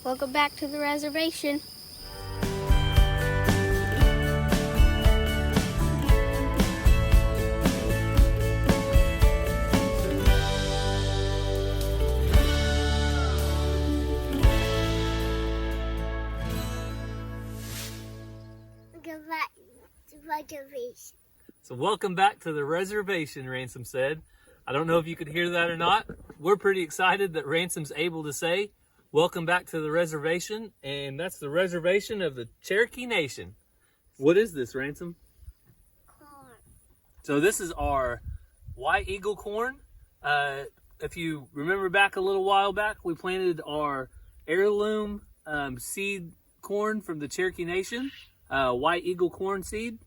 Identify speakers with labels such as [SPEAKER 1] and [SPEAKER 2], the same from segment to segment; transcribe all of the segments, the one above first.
[SPEAKER 1] Welcome back to the reservation.
[SPEAKER 2] So welcome back to the reservation, Ransom said. I don't know if you could hear that or not. We're pretty excited that Ransom's able to say, welcome back to the reservation, and that's the reservation of the Cherokee Nation. What is this, Ransom?
[SPEAKER 1] Corn.
[SPEAKER 2] So this is our white eagle corn. If you remember back a little while back, we planted our heirloom seed corn from the Cherokee Nation, white eagle corn seed.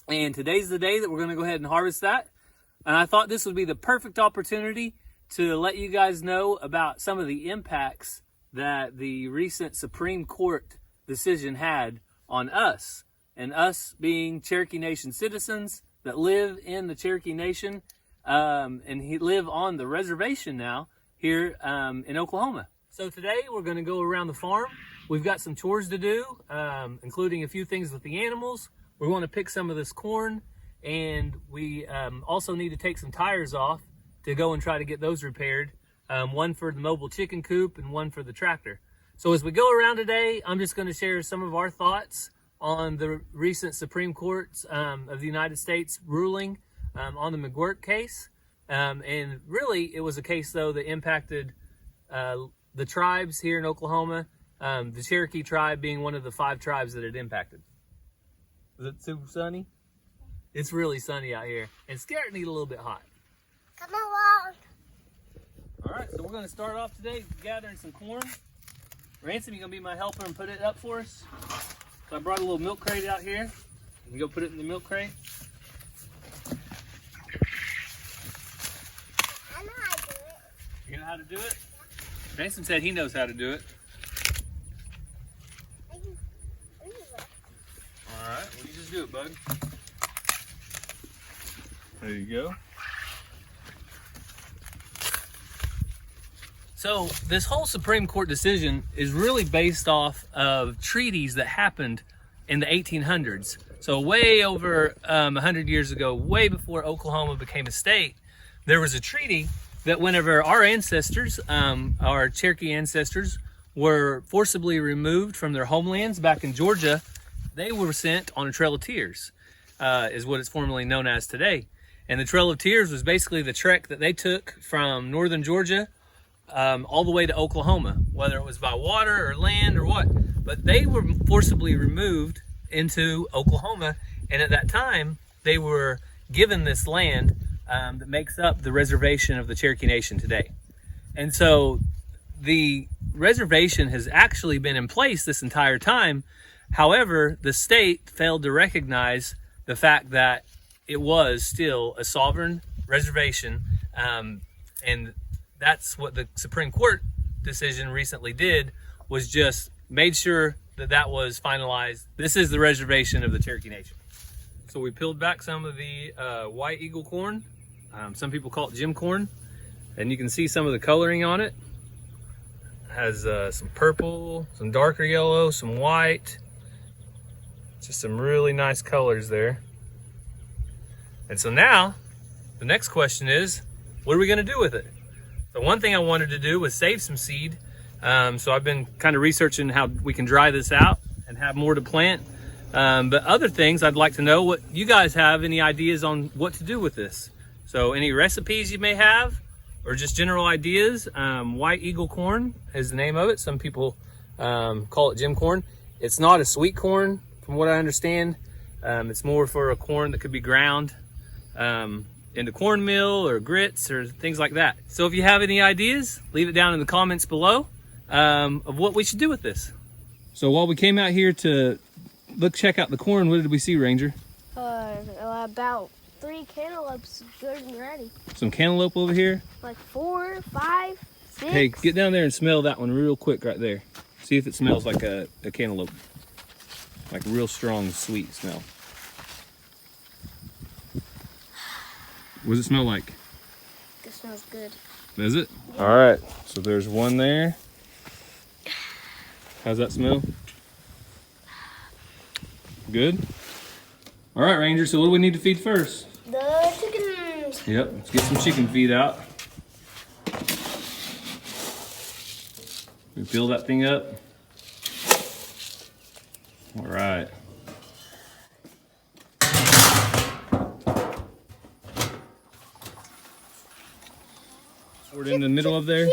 [SPEAKER 2] And today's the day that we're going to go ahead and harvest that. And I thought this would be the perfect opportunity to let you guys know about some of the impacts that the recent Supreme Court decision had on us. And us being Cherokee Nation citizens that live in the Cherokee Nation and live on the reservation now here in Oklahoma. So today we're going to go around the farm. We've got some chores to do, including a few things with the animals. We want to pick some of this corn, and we also need to take some tires off to go and try to get those repaired. One for the mobile chicken coop and one for the tractor. So as we go around today, I'm just going to share some of our thoughts on the recent Supreme Court of the United States ruling on the McGuirk case. And really, it was a case, though, that impacted the tribes here in Oklahoma, the Cherokee tribe being one of the 5 tribes that it impacted. Is it too sunny? It's really sunny out here. It's starting to get a little bit hot.
[SPEAKER 1] Come along.
[SPEAKER 2] All right, so we're going to start off today gathering some corn. Ransom, you going to be my helper and put it up for us? So I brought a little milk crate out here. You can go put it in the milk crate.
[SPEAKER 1] I know how to do it.
[SPEAKER 2] You know how to do it? Ransom said he knows how to do it. All right, well, you just do it, bud. There you go. So this whole Supreme Court decision is really based off of treaties that happened in the 1800s. So way over 100 years ago, way before Oklahoma became a state, there was a treaty that whenever our ancestors, our Cherokee ancestors, were forcibly removed from their homelands back in Georgia, they were sent on a Trail of Tears, is what it's formerly known as today. And the Trail of Tears was basically the trek that they took from northern Georgia all the way to Oklahoma, whether it was by water or land or what. But they were forcibly removed into Oklahoma, and at that time, they were given this land that makes up the reservation of the Cherokee Nation today. And so the reservation has actually been in place this entire time. However, the state failed to recognize the fact that it was still a sovereign reservation, and that's what the Supreme Court decision recently did, was just made sure that that was finalized. This is the reservation of the Cherokee Nation. So we peeled back some of the white eagle corn. Some people call it Jim corn, and you can see some of the coloring on it. It has some purple, some darker yellow, some white. Just some really nice colors there. And so now, the next question is, what are we going to do with it? So one thing I wanted to do was save some seed. So I've been kind of researching how we can dry this out and have more to plant. But other things, I'd like to know what you guys have, any ideas on what to do with this. So any recipes you may have, or just general ideas. White eagle corn is the name of it. Some people call it Jim corn. It's not a sweet corn, from what I understand. It's more for a corn that could be ground into cornmeal or grits or things like that. So if you have any ideas, leave it down in the comments below of what we should do with this. So while we came out here to check out the corn, what did we see, Ranger?
[SPEAKER 1] About 3 cantaloupes, good and ready.
[SPEAKER 2] Some cantaloupe over here.
[SPEAKER 1] Like 4, 5, 6.
[SPEAKER 2] Hey, get down there and smell that one real quick right there. See if it smells like a cantaloupe. Like a real strong, sweet smell. What does it smell like?
[SPEAKER 1] It smells good.
[SPEAKER 2] Is it?
[SPEAKER 1] Yeah.
[SPEAKER 2] All right, so there's one there. How's that smell? Good? All right, Ranger, so what do we need to feed first?
[SPEAKER 1] The chickens.
[SPEAKER 2] Yep, let's get some chicken feed out. We fill that thing up. All right. Pour it in the middle of there.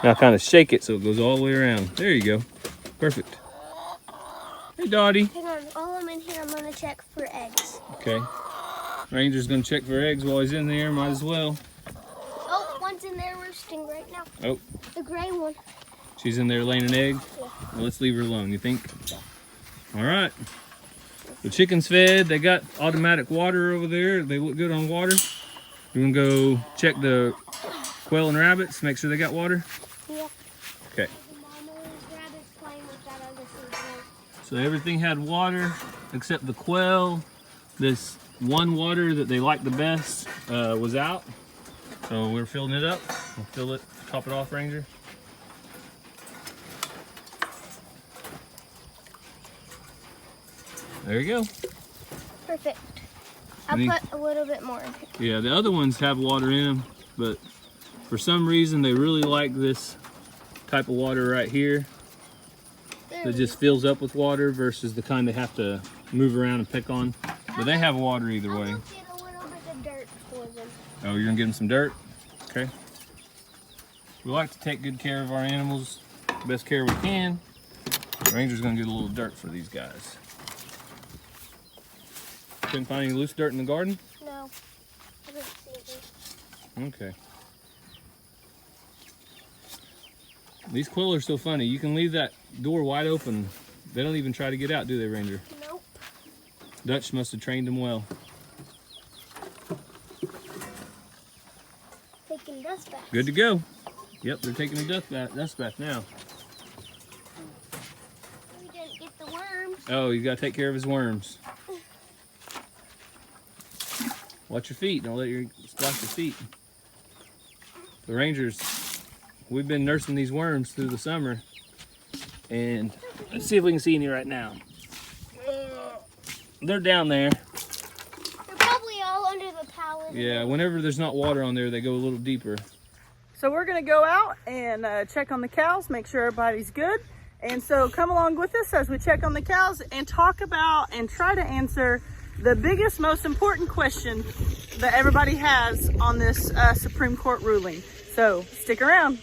[SPEAKER 2] Now kind of shake it so it goes all the way around. There you go. Perfect. Hey, Dottie.
[SPEAKER 1] Hang on, while I'm in here, I'm gonna check for eggs.
[SPEAKER 2] Okay. Ranger's gonna check for eggs while he's in there. Might as well.
[SPEAKER 1] Oh, one's in there roosting right now.
[SPEAKER 2] Oh.
[SPEAKER 1] The gray one.
[SPEAKER 2] She's in there laying an egg?
[SPEAKER 1] Yeah.
[SPEAKER 2] Well, let's leave her alone, you think? All right. The chicken's fed. They got automatic water over there. They look good on water. We're gonna go check the quail and rabbits, make sure they got water.
[SPEAKER 1] Yeah.
[SPEAKER 2] Okay. So everything had water except the quail. This one water that they liked the best was out. So we're filling it up. We'll fill it, top it off, Ranger. There you go.
[SPEAKER 1] Perfect. I'll put a little bit more in here.
[SPEAKER 2] Yeah, the other ones have water in them, but for some reason they really like this type of water right here. That just fills up with water versus the kind they have to move around and pick on. But they have water either way.
[SPEAKER 1] I'll get a little bit of dirt for them.
[SPEAKER 2] Oh, you're gonna give them some dirt? Okay. We like to take good care of our animals, the best care we can. Ranger's gonna get a little dirt for these guys. Couldn't find any loose dirt in the garden?
[SPEAKER 1] No. I didn't see any.
[SPEAKER 2] Okay. These quail are so funny. You can leave that door wide open. They don't even try to get out, do they, Ranger?
[SPEAKER 1] Nope.
[SPEAKER 2] Dutch must have trained them well.
[SPEAKER 1] Taking dust bath.
[SPEAKER 2] Good to go. Yep, they're taking a dust bath now.
[SPEAKER 1] We didn't get the worms.
[SPEAKER 2] Oh, you gotta take care of his worms. Watch your feet. Don't let you splash your feet. The Rangers, we've been nursing these worms through the summer. And let's see if we can see any right now. They're down there.
[SPEAKER 1] They're probably all under the pallet.
[SPEAKER 2] Yeah, whenever there's not water on there, they go a little deeper.
[SPEAKER 3] So we're gonna go out and check on the cows, make sure everybody's good. And so come along with us as we check on the cows and talk about and try to answer the biggest, most important question that everybody has on this Supreme Court ruling. So stick around.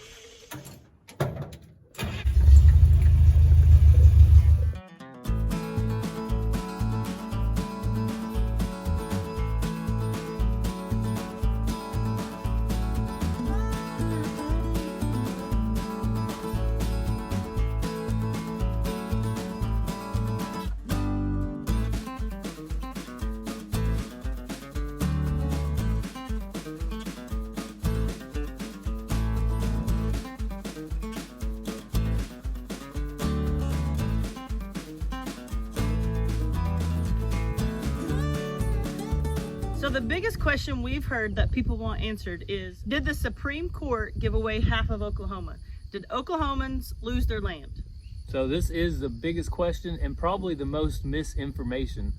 [SPEAKER 3] So the biggest question we've heard that people want answered is, did the Supreme Court give away half of Oklahoma? Did Oklahomans lose their land?
[SPEAKER 2] So this is the biggest question and probably the most misinformation.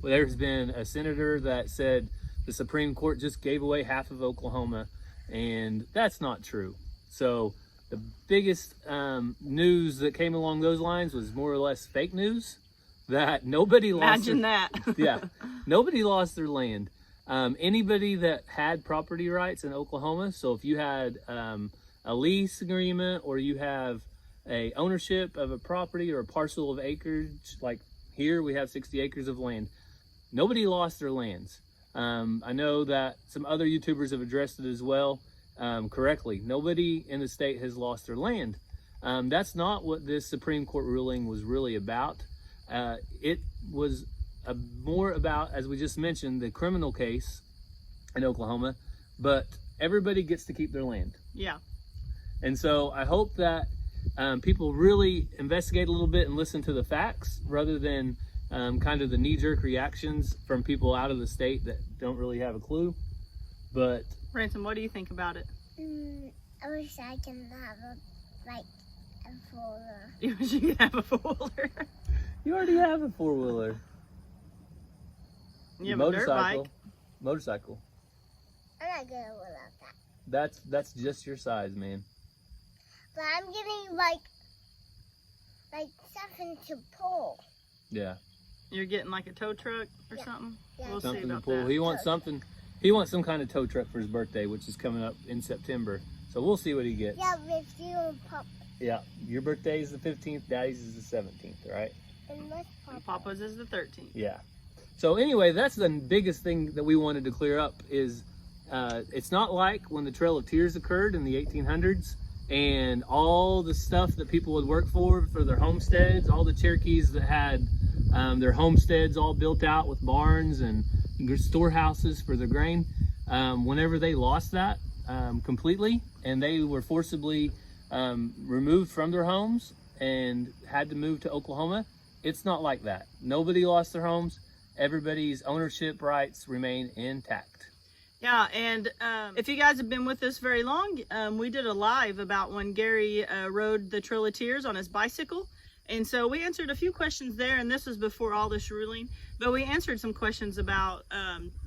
[SPEAKER 2] There's been a senator that said the Supreme Court just gave away half of Oklahoma, and that's not true. So the biggest news that came along those lines was more or less fake news, that nobody lost
[SPEAKER 3] Imagine that.
[SPEAKER 2] Yeah, nobody lost their land. Anybody that had property rights in Oklahoma, so if you had a lease agreement or you have a ownership of a property or a parcel of acreage, like here we have 60 acres of land, nobody lost their lands. I know that some other YouTubers have addressed it as well correctly. Nobody in the state has lost their land. That's not what this Supreme Court ruling was really about. It was more about, as we just mentioned, the criminal case in Oklahoma, but everybody gets to keep their land.
[SPEAKER 3] Yeah.
[SPEAKER 2] And so I hope that people really investigate a little bit and listen to the facts rather than kind of the knee-jerk reactions from people out of the state that don't really have a clue. But
[SPEAKER 3] Branson, what do you think about it?
[SPEAKER 1] I wish I can have a four-wheeler.
[SPEAKER 3] You wish you could have a four-wheeler.
[SPEAKER 2] You already have a 4-wheeler.
[SPEAKER 3] You have a dirt bike.
[SPEAKER 2] Motorcycle.
[SPEAKER 1] I'm not gonna without that.
[SPEAKER 2] That's just your size, man.
[SPEAKER 1] But I'm getting like something to pull.
[SPEAKER 2] Yeah.
[SPEAKER 3] You're getting like a tow truck or something?
[SPEAKER 1] Yeah.
[SPEAKER 3] We'll
[SPEAKER 2] Something
[SPEAKER 3] see
[SPEAKER 2] to
[SPEAKER 3] about
[SPEAKER 2] pull.
[SPEAKER 3] that.
[SPEAKER 2] He wants something. He wants some kind of tow truck for his birthday, which is coming up in September. So we'll see what he gets.
[SPEAKER 1] Yeah, with you and Pop.
[SPEAKER 2] Yeah. Your birthday is the 15th. Daddy's is the 17th, right?
[SPEAKER 1] And what's Papa?
[SPEAKER 3] And Papa's is the 13th.
[SPEAKER 2] Yeah. So anyway, that's the biggest thing that we wanted to clear up is it's not like when the Trail of Tears occurred in the 1800s and all the stuff that people would work for their homesteads, all the Cherokees that had their homesteads all built out with barns and storehouses for their grain. Whenever they lost that completely and they were forcibly removed from their homes and had to move to Oklahoma, it's not like that. Nobody lost their homes. Everybody's ownership rights remain intact.
[SPEAKER 3] Yeah, and if you guys have been with us very long, we did a live about when Gary rode the Trail of Tears on his bicycle. And so we answered a few questions there, and this was before all this ruling. But we answered some questions about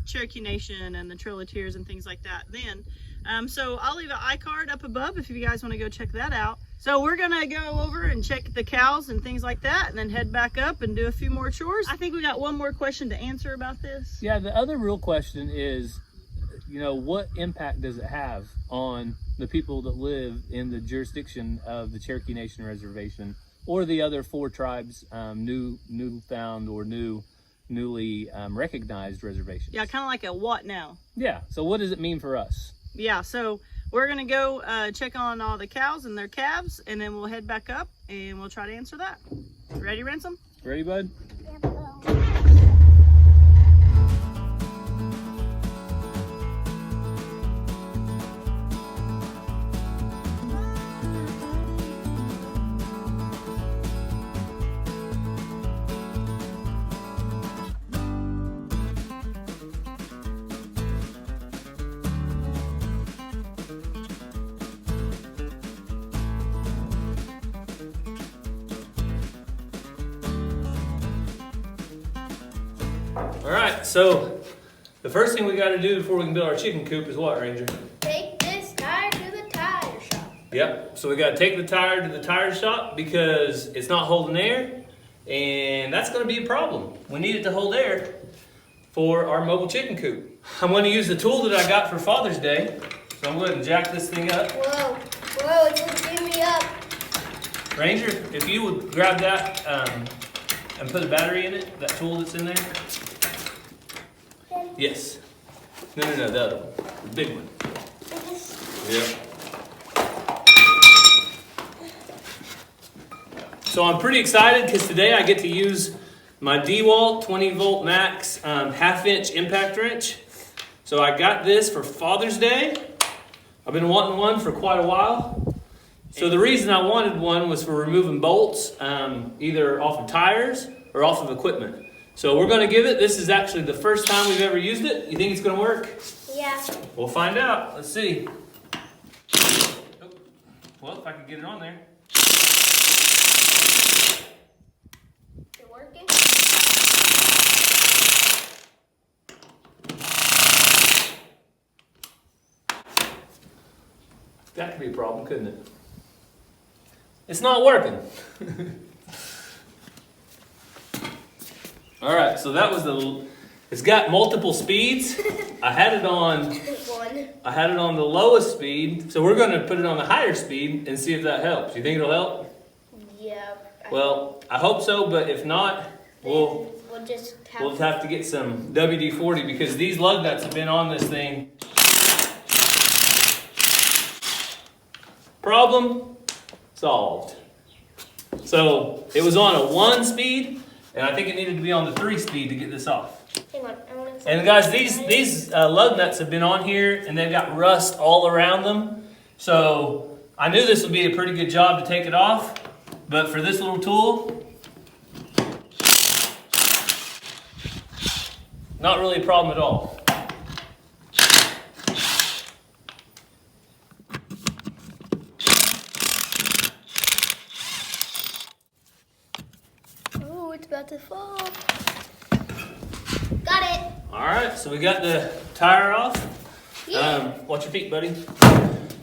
[SPEAKER 3] Cherokee Nation and the Trail of Tears and things like that then. So I'll leave an iCard up above if you guys want to go check that out. So we're going to go over and check the cows and things like that and then head back up and do a few more chores. I think we got one more question to answer about this.
[SPEAKER 2] Yeah, the other real question is, you know, what impact does it have on the people that live in the jurisdiction of the Cherokee Nation Reservation or the other 4 tribes, newfound or newly recognized reservations?
[SPEAKER 3] Yeah, kind of like a what now?
[SPEAKER 2] Yeah, so what does it mean for us?
[SPEAKER 3] Yeah, so we're gonna go check on all the cows and their calves, and then we'll head back up and we'll try to answer that. Ready, Ransom?
[SPEAKER 2] Ready, bud? All right, so the first thing we got to do before we can build our chicken coop is what, Ranger?
[SPEAKER 1] Take this tire to the tire shop.
[SPEAKER 2] Yep, so we got to take the tire to the tire shop because it's not holding air, and that's going to be a problem. We need it to hold air for our mobile chicken coop. I'm going to use the tool that I got for Father's Day, so I'm going to jack this thing up.
[SPEAKER 1] Whoa, it's lifting me up.
[SPEAKER 2] Ranger, if you would grab that and put a battery in it, that tool that's in there. Yes. No, the other one. The big one. Yep. So I'm pretty excited because today I get to use my DeWalt 20 volt max half-inch impact wrench. So I got this for Father's Day. I've been wanting one for quite a while. So the reason I wanted one was for removing bolts, either off of tires or off of equipment. So we're going to give it. This is actually the first time we've ever used it. You think it's going to work?
[SPEAKER 1] Yeah.
[SPEAKER 2] We'll find out. Let's see. Oh. Well, if I can get it on there.
[SPEAKER 1] Is it working?
[SPEAKER 2] That could be a problem, couldn't it? It's not working. All right, so that was it's got multiple speeds. I had it on the lowest speed, so we're going to put it on the higher speed and see if that helps. You think it'll help?
[SPEAKER 1] Yeah.
[SPEAKER 2] Well, I hope so, but if not, we'll
[SPEAKER 1] just
[SPEAKER 2] have to get some WD-40 because these lug nuts have been on this thing. Problem solved. So it was on a 1 speed, and I think it needed to be on the 3 speed to get this off.
[SPEAKER 1] Hang on, I want to.
[SPEAKER 2] And guys, these lug nuts have been on here, and they've got rust all around them. So I knew this would be a pretty good job to take it off, but for this little tool, not really a problem at all.
[SPEAKER 1] about to fall. Got it.
[SPEAKER 2] All right, so we got the tire off.
[SPEAKER 1] Yeah.
[SPEAKER 2] Watch your feet, buddy.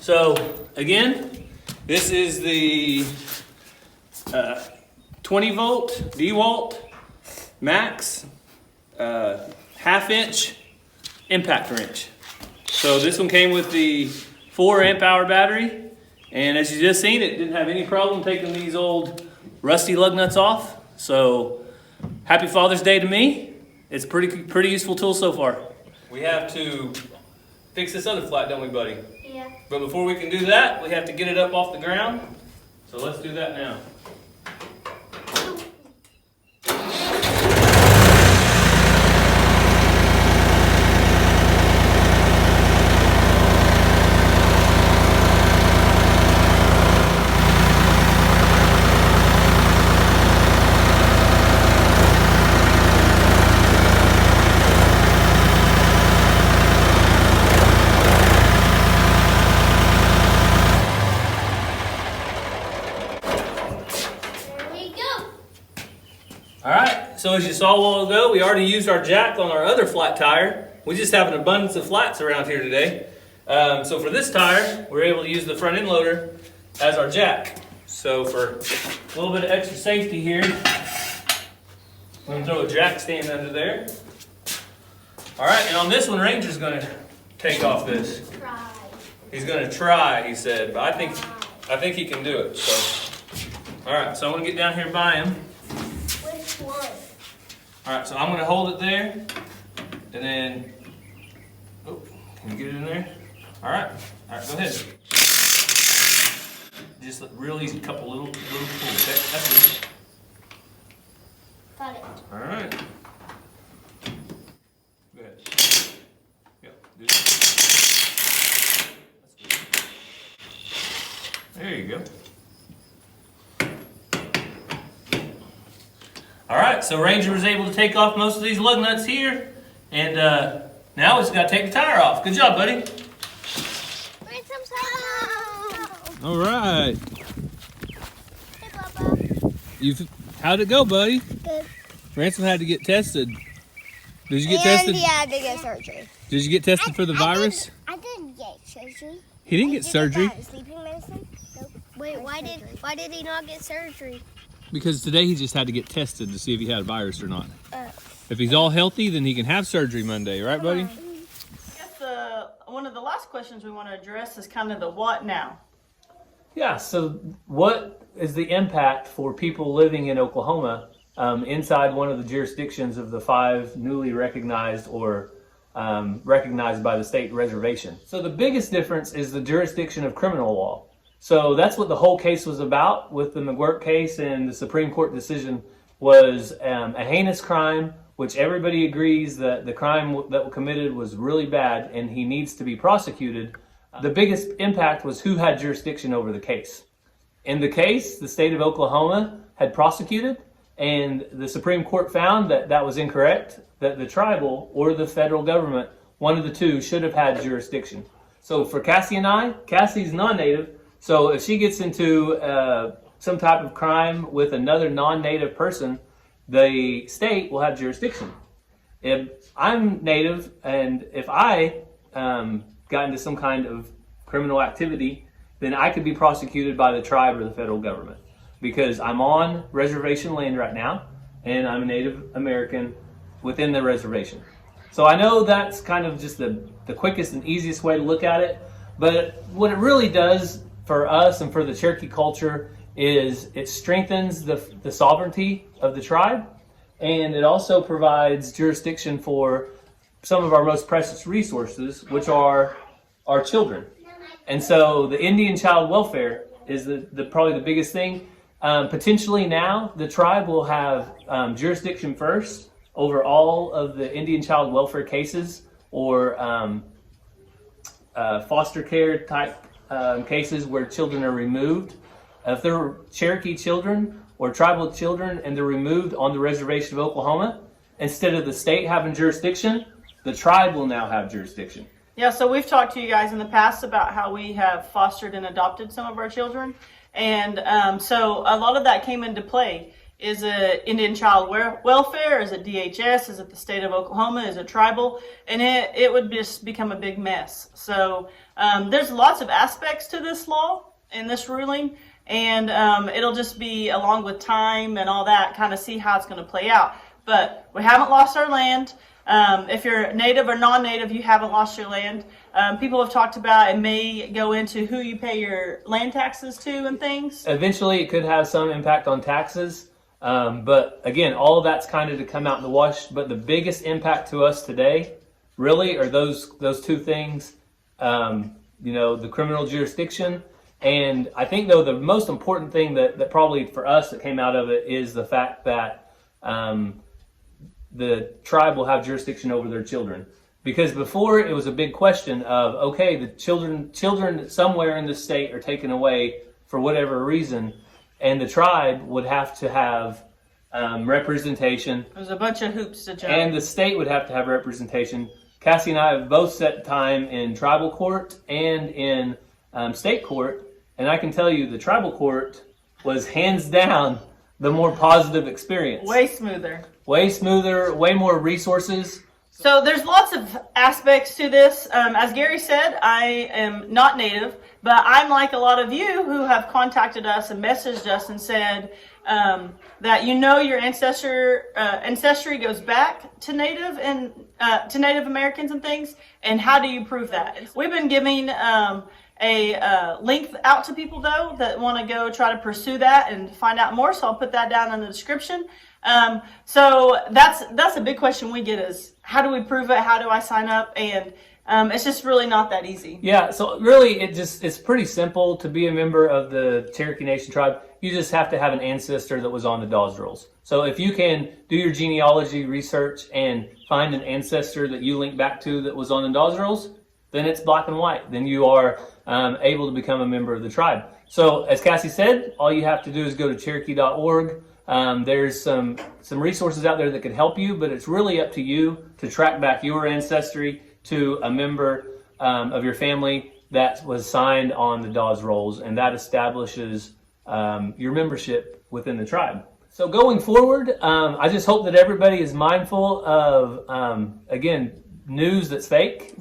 [SPEAKER 2] So again, this is the 20 volt DeWalt Max half-inch impact wrench. So this one came with the 4 amp hour battery, and as you just seen, it didn't have any problem taking these old rusty lug nuts off. So happy Father's Day to me. It's pretty useful tool so far. We have to fix this other flat, don't we, buddy?
[SPEAKER 1] Yeah.
[SPEAKER 2] But before we can do that, we have to get it up off the ground. So let's do that now. So as you saw a while ago, we already used our jack on our other flat tire. We just have an abundance of flats around here today. So for this tire, we're able to use the front end loader as our jack. So for a little bit of extra safety here, I'm going to throw a jack stand under there. All right, and on this one, Ranger's going to take off this.
[SPEAKER 1] Try.
[SPEAKER 2] He's going to try, he said, but I think he can do it. So, all right, so I'm going to get down here by him.
[SPEAKER 1] Which one?
[SPEAKER 2] All right, so I'm going to hold it there, and then, oh, can you get it in there? All right, go ahead. Just really a couple little pulls. That's it.
[SPEAKER 1] Got it.
[SPEAKER 2] All right. Go ahead. Yep. That's good. There you go. All right, so Ranger was able to take off most of these lug nuts here, and now we just got to take the tire off. Good job, buddy. All right.
[SPEAKER 1] Hey, Papa.
[SPEAKER 2] How'd it go, buddy?
[SPEAKER 1] Good.
[SPEAKER 2] Ransom had to get tested. Did you get
[SPEAKER 1] And
[SPEAKER 2] tested?
[SPEAKER 1] he had to get surgery.
[SPEAKER 2] Did you get tested for the virus?
[SPEAKER 1] I didn't get surgery.
[SPEAKER 2] He didn't get surgery.
[SPEAKER 1] Sleeping medicine? Nope. Wait, why did he not get surgery?
[SPEAKER 2] Because today he just had to get tested to see if he had a virus or not. If he's all healthy, then he can have surgery Monday, right, buddy?
[SPEAKER 3] I guess one of the last questions we want to address is kind of the what now.
[SPEAKER 2] Yeah, so what is the impact for people living in Oklahoma inside one of the jurisdictions of the 5 newly recognized or recognized by the state reservation? So the biggest difference is the jurisdiction of criminal law. So that's what the whole case was about with the McGuirk case, and the Supreme Court decision was a heinous crime, which everybody agrees that the crime that was committed was really bad and he needs to be prosecuted. The biggest impact was who had jurisdiction over the case. In the case, the state of Oklahoma had prosecuted, and the Supreme Court found that that was incorrect, that the tribal or the federal government, one of the two, should have had jurisdiction. So for Cassie and I, Cassie's non-native, so if she gets into some type of crime with another non-native person, the state will have jurisdiction. If I'm native and if I got into some kind of criminal activity, then I could be prosecuted by the tribe or the federal government because I'm on reservation land right now and I'm a Native American within the reservation. So I know that's kind of just the quickest and easiest way to look at it, but what it really does for us and for the Cherokee culture is it strengthens the sovereignty of the tribe, and it also provides jurisdiction for some of our most precious resources, which are our children. And so the Indian child welfare is probably the biggest thing. Potentially now, the tribe will have jurisdiction first over all of the Indian child welfare cases or foster care type cases where children are removed. If they're Cherokee children or tribal children and they're removed on the reservation of Oklahoma, instead of the state having jurisdiction, the tribe will now have jurisdiction.
[SPEAKER 3] Yeah, so we've talked to you guys in the past about how we have fostered and adopted some of our children. And so a lot of that came into play. Is it Indian Child Welfare? Is it DHS? Is it the state of Oklahoma? Is it tribal? And it would just become a big mess. So there's lots of aspects to this law and this ruling, and it'll just be, along with time and all that, kind of see how it's going to play out. But we haven't lost our land. If you're native or non-native, you haven't lost your land. People have talked about it may go into who you pay your land taxes to and things.
[SPEAKER 2] Eventually, it could have some impact on taxes. But again, all of that's kind of to come out in the wash. But the biggest impact to us today, really, are those two things. The criminal jurisdiction, and I think though the most important thing that probably for us that came out of it is the fact that the tribe will have jurisdiction over their children. Because before it was a big question of, okay, the children somewhere in the state are taken away for whatever reason, and the tribe would have to have representation.
[SPEAKER 3] There's a bunch of hoops to jump.
[SPEAKER 2] And the state would have to have representation. Cassie and I have both set time in tribal court and in state court, and I can tell you the tribal court was hands down the more positive experience.
[SPEAKER 3] Way smoother.
[SPEAKER 2] Way smoother, way more resources.
[SPEAKER 3] So there's lots of aspects to this. As Gary said, I am not native, but I'm like a lot of you who have contacted us and messaged us and said that your ancestry goes back to Native and to Native Americans and things. And how do you prove that? We've been giving a link out to people though that want to go try to pursue that and find out more. So I'll put that down in the description. So that's a big question we get is, how do we prove it? How do I sign up? And it's just really not that easy. Yeah, so really it's pretty simple to be a member of the Cherokee Nation tribe. You just have to have an ancestor that was on the Dawes Rolls. So if you can do your genealogy research and find an ancestor that you link back to that was on the Dawes Rolls, then it's black and white. Then you are able to become a member of the tribe. So as Cassie said, all you have to do is go to Cherokee.org. There's some resources out there that can help you, but it's really up to you to track back your ancestry to a member of your family that was signed on the Dawes Rolls, and that establishes your membership within the tribe. So going forward, I just hope that everybody is mindful of, again, news that's fake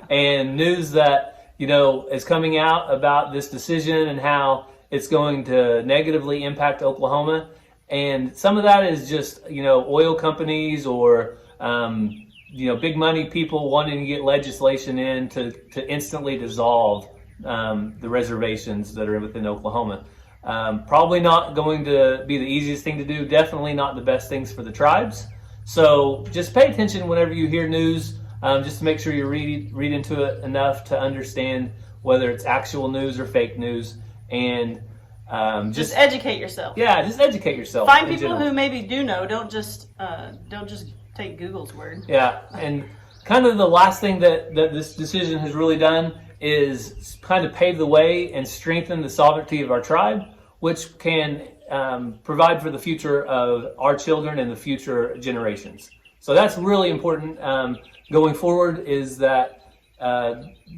[SPEAKER 3] and news that, is coming out about this decision and how it's going to negatively impact Oklahoma. And some of that is just, oil companies or, big money people wanting to get legislation in to instantly dissolve the reservations that are within Oklahoma. Probably not going to be the easiest thing to do. Definitely not the best things for the tribes. So just pay attention whenever you hear news, just to make sure you read into it enough to understand whether it's actual news or fake news. And just educate yourself. Yeah, just educate yourself. Find people who maybe do know. Don't just take Google's word. Yeah, and kind of the last thing that this decision has really done is kind of pave the way and strengthen the sovereignty of our tribe, which can provide for the future of our children and the future generations. So that's really important going forward. Is that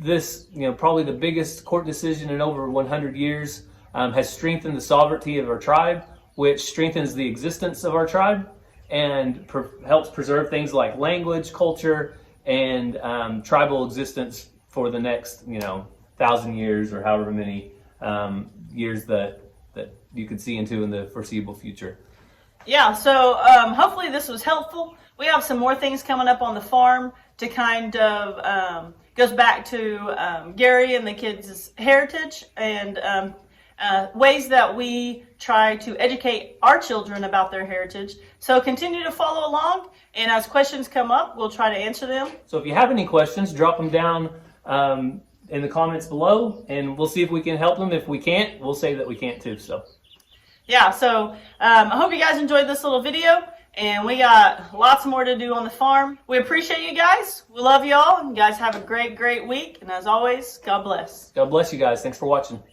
[SPEAKER 3] this, probably the biggest court decision in over 100 years. Has strengthened the sovereignty of our tribe, which strengthens the existence of our tribe and helps preserve things like language, culture, and tribal existence for the next, 1,000 years or however many years that you could see into in the foreseeable future. Yeah, so hopefully this was helpful. We have some more things coming up on the farm to kind of goes back to Gary and the kids' heritage and ways that we try to educate our children about their heritage. So continue to follow along, and as questions come up, we'll try to answer them. So if you have any questions, drop them down in the comments below, and we'll see if we can help them. If we can't, we'll say that we can't too. So yeah, so I hope you guys enjoyed this little video, and we got lots more to do on the farm. We appreciate you guys. We love y'all, and you guys have a great week, and as always, God bless. God bless you guys. Thanks for watching.